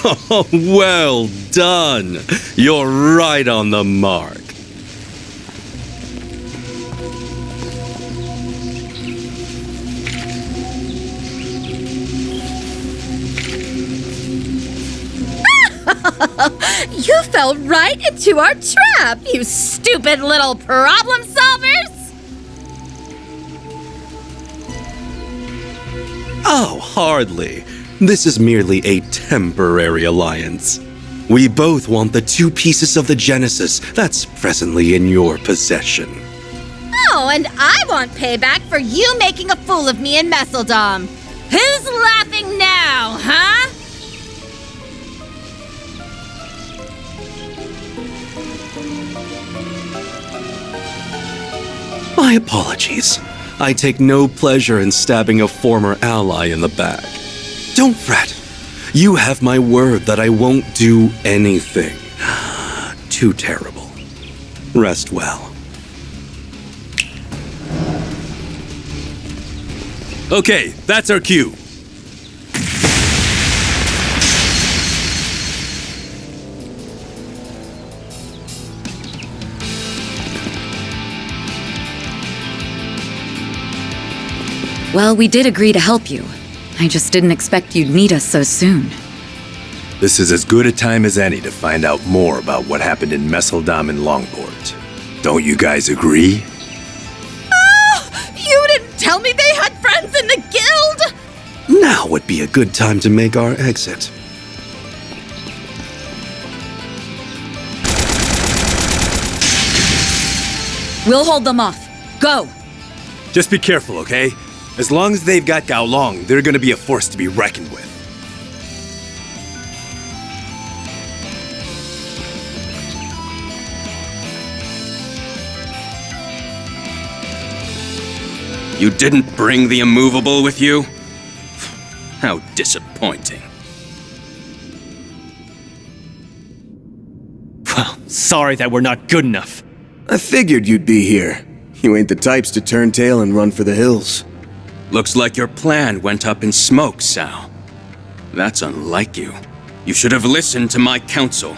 Oh, well done. You're right on the mark. You fell right into our trap, you stupid little problem solvers! Oh, hardly. This is merely a temporary alliance. We both want the 2 pieces of the Genesis that's presently in your possession. Oh, and I want payback for you making a fool of me in Messeldom. Who's laughing now, huh? My apologies. I take no pleasure in stabbing a former ally in the back. Don't fret. You have my word that I won't do anything too terrible. Rest well. Okay, that's our cue. Well, we did agree to help you. I just didn't expect you'd need us so soon. This is as good a time as any to find out more about what happened in Messeldom and Longport. Don't you guys agree? You didn't tell me they had friends in the guild! Now would be a good time to make our exit. We'll hold them off. Go! Just be careful, okay? As long as they've got Gaolang, they're gonna be a force to be reckoned with. You didn't bring the immovable with you? How disappointing. Well, sorry that we're not good enough. I figured you'd be here. You ain't the types to turn tail and run for the hills. Looks like your plan went up in smoke, Sal. That's unlike you. You should have listened to my counsel.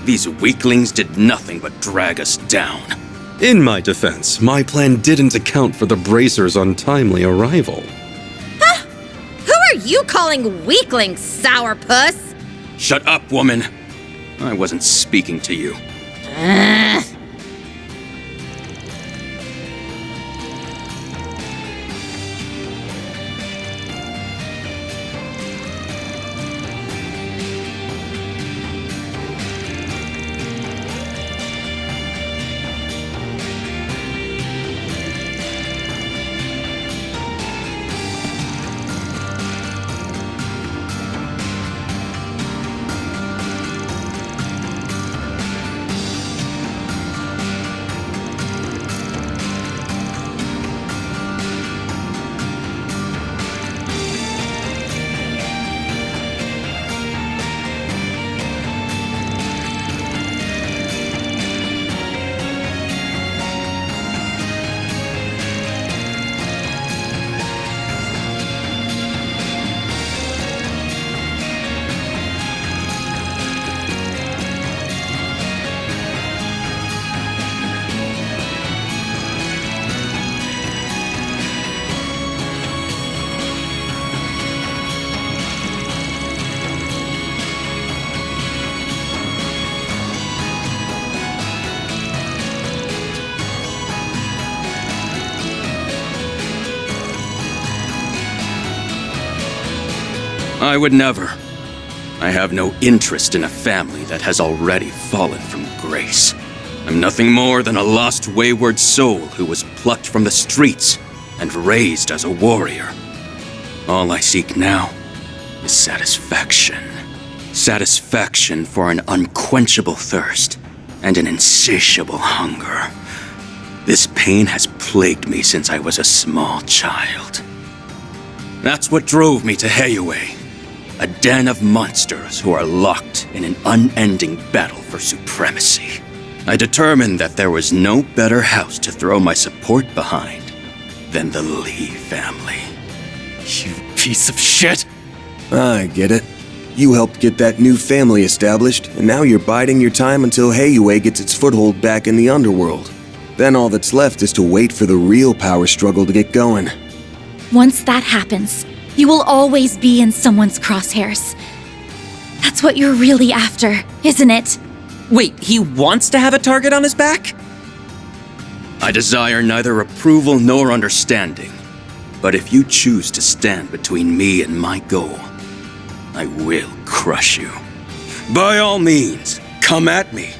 These weaklings did nothing but drag us down. In my defense, my plan didn't account for the Bracers' untimely arrival. Huh? Who are you calling weakling, sourpuss? Shut up, woman. I wasn't speaking to you. I would never. I have no interest in a family that has already fallen from grace. I'm nothing more than a lost, wayward soul who was plucked from the streets and raised as a warrior. All I seek now is satisfaction. Satisfaction for an unquenchable thirst and an insatiable hunger. This pain has plagued me since I was a small child. That's what drove me to Heiue, a den of monsters who are locked in an unending battle for supremacy. I determined that there was no better house to throw my support behind than the Lee family. You piece of shit! I get it. You helped get that new family established, and now you're biding your time until Heiyue gets its foothold back in the underworld. Then all that's left is to wait for the real power struggle to get going. Once that happens, you will always be in someone's crosshairs. That's what you're really after, isn't it? Wait, he wants to have a target on his back? I desire neither approval nor understanding. But if you choose to stand between me and my goal, I will crush you. By all means, come at me.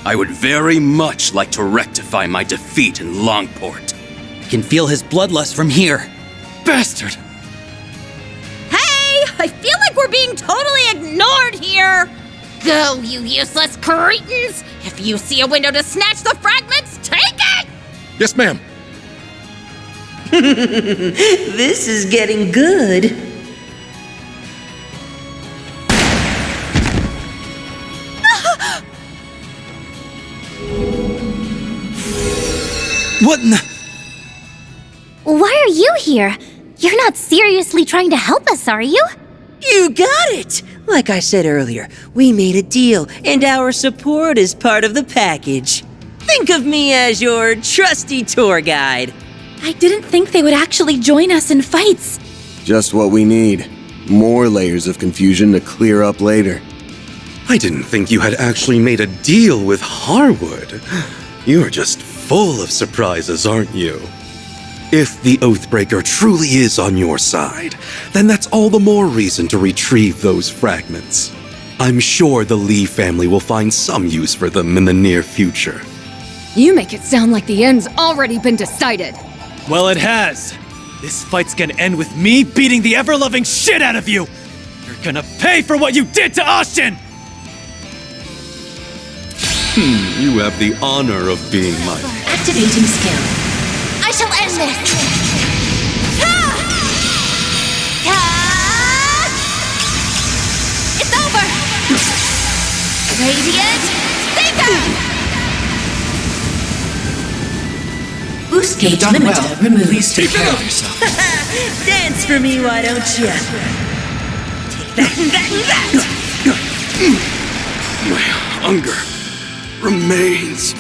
I would very much like to rectify my defeat in Longport. I can feel his bloodlust from here. Bastard! Hey! I feel like we're being totally ignored here! Go, you useless cretins! If you see a window to snatch the fragments, take it! Yes, ma'am. This is getting good. What in the... Why are you here? You're not seriously trying to help us, are you? You got it! Like I said earlier, we made a deal, and our support is part of the package. Think of me as your trusty tour guide. I didn't think they would actually join us in fights. Just what we need. More layers of confusion to clear up later. I didn't think you had actually made a deal with Harwood. You're just full of surprises, aren't you? If the Oathbreaker truly is on your side, then that's all the more reason to retrieve those fragments. I'm sure the Lee family will find some use for them in the near future. You make it sound like the end's already been decided. Well, it has. This fight's gonna end with me beating the ever-loving shit out of you! You're gonna pay for what you did to Austin! You have the honor of being my... Activating skill. I shall end this! It's over! Radiant Seeker! Boost gauge limiter removed. Please take care of yourself. Dance for me, why don't you? Take that. My hunger remains.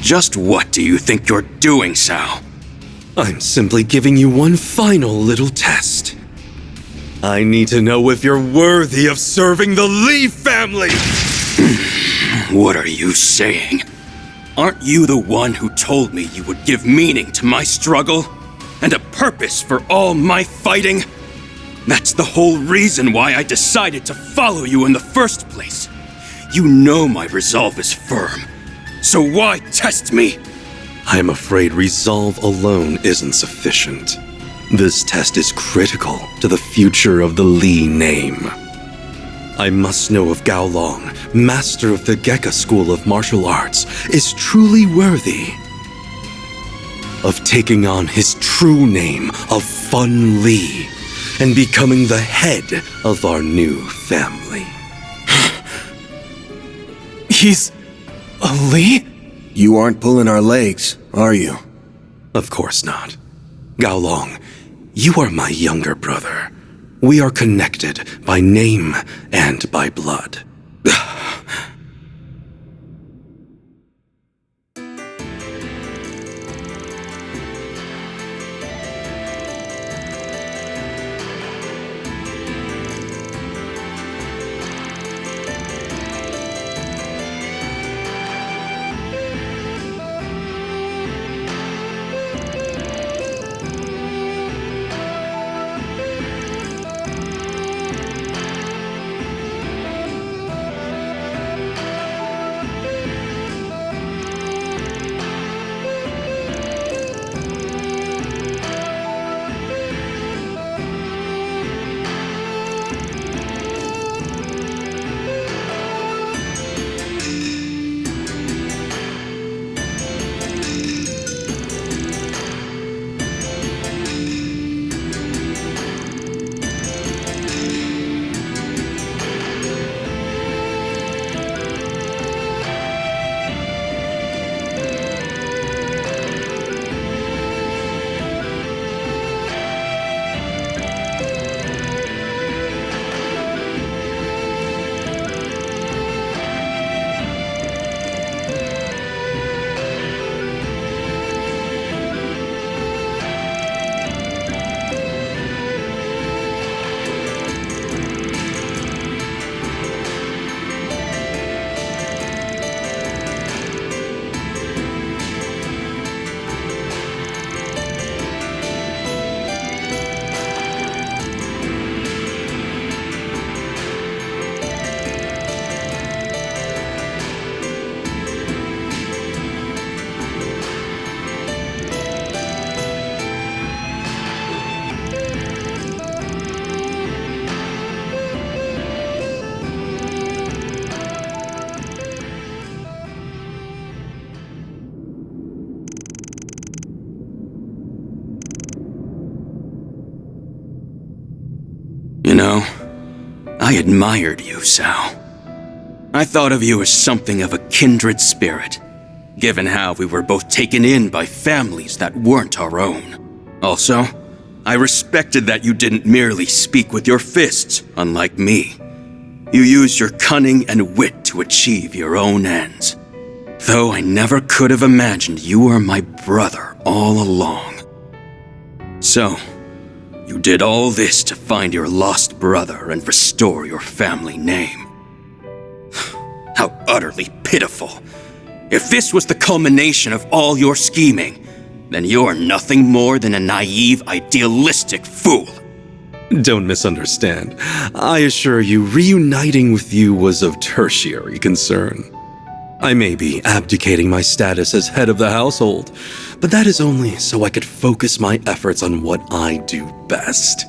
Just what do you think you're doing, Sao? I'm simply giving you one final little test. I need to know if you're worthy of serving the Lee family! What are you saying? Aren't you the one who told me you would give meaning to my struggle? And a purpose for all my fighting? That's the whole reason why I decided to follow you in the first place. You know my resolve is firm. So why test me? I'm afraid resolve alone isn't sufficient. This test is critical to the future of the Lee name. I must know if Gaolang, master of the Gekka School of Martial Arts, is truly worthy of taking on his true name of Fun Lee and becoming the head of our new family. He's a Lee? You aren't pulling our legs, are you? Of course not. Gaolang, you are my younger brother. We are connected by name and by blood. You know, I admired you, Sao. I thought of you as something of a kindred spirit, given how we were both taken in by families that weren't our own. Also, I respected that you didn't merely speak with your fists, unlike me. You used your cunning and wit to achieve your own ends. Though I never could have imagined you were my brother all along. So, you did all this to find your lost brother and restore your family name. How utterly pitiful. If this was the culmination of all your scheming, then you're nothing more than a naive, idealistic fool. Don't misunderstand. I assure you, reuniting with you was of tertiary concern. I may be abdicating my status as head of the household, but that is only so I could focus my efforts on what I do best.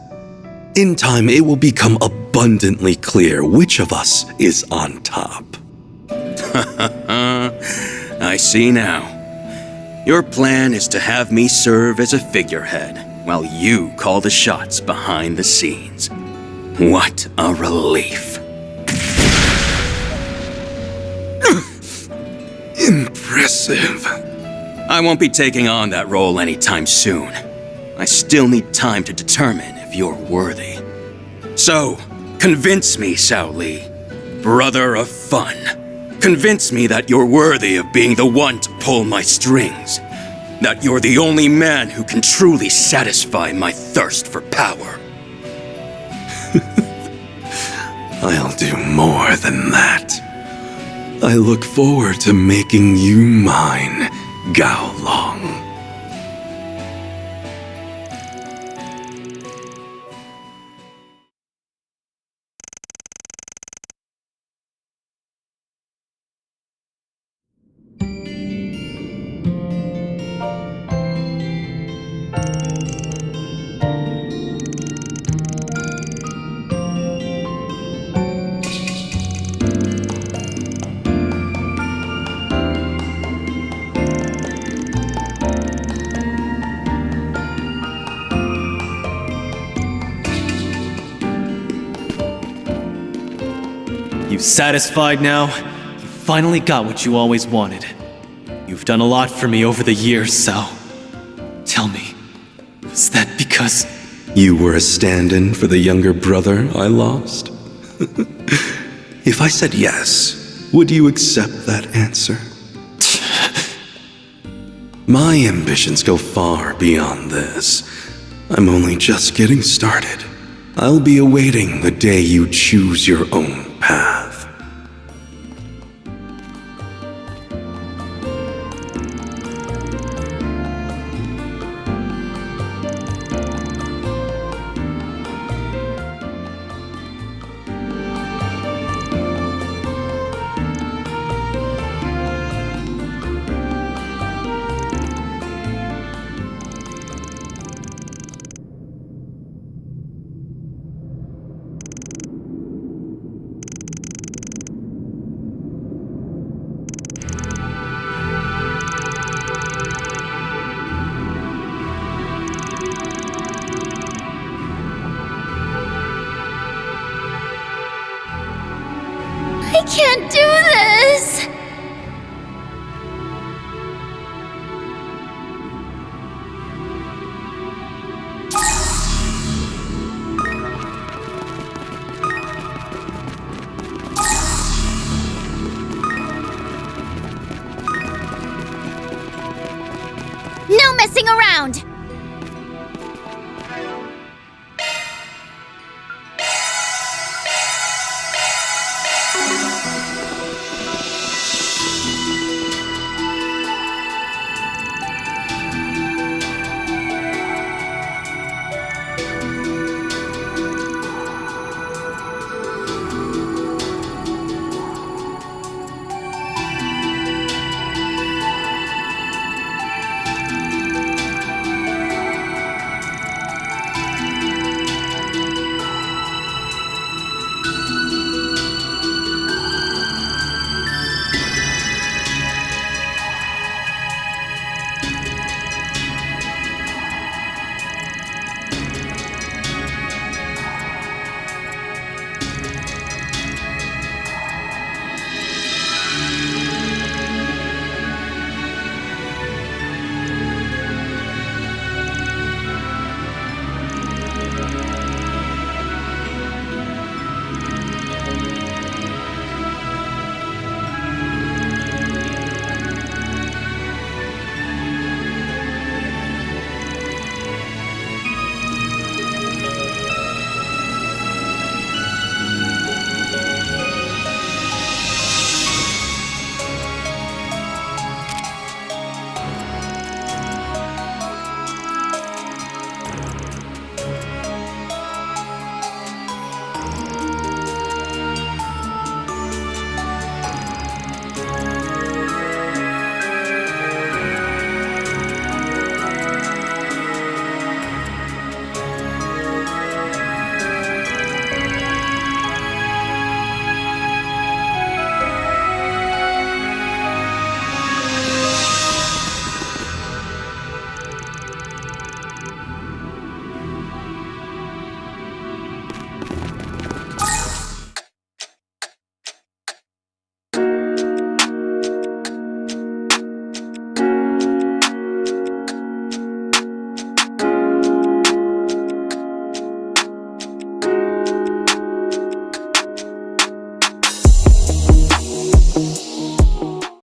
In time, it will become abundantly clear which of us is on top. I see now. Your plan is to have me serve as a figurehead, while you call the shots behind the scenes. What a relief. Impressive. I won't be taking on that role anytime soon. I still need time to determine if you're worthy. So, convince me, Sao Li, brother of fun. Convince me that you're worthy of being the one to pull my strings. That you're the only man who can truly satisfy my thirst for power. I'll do more than that. I look forward to making you mine, Gaolang. You satisfied now? You finally got what you always wanted. You've done a lot for me over the years, so... Tell me, was that because... You were a stand-in for the younger brother I lost? If I said yes, would you accept that answer? My ambitions go far beyond this. I'm only just getting started. I'll be awaiting the day you choose your own path. I can't do this! No messing around!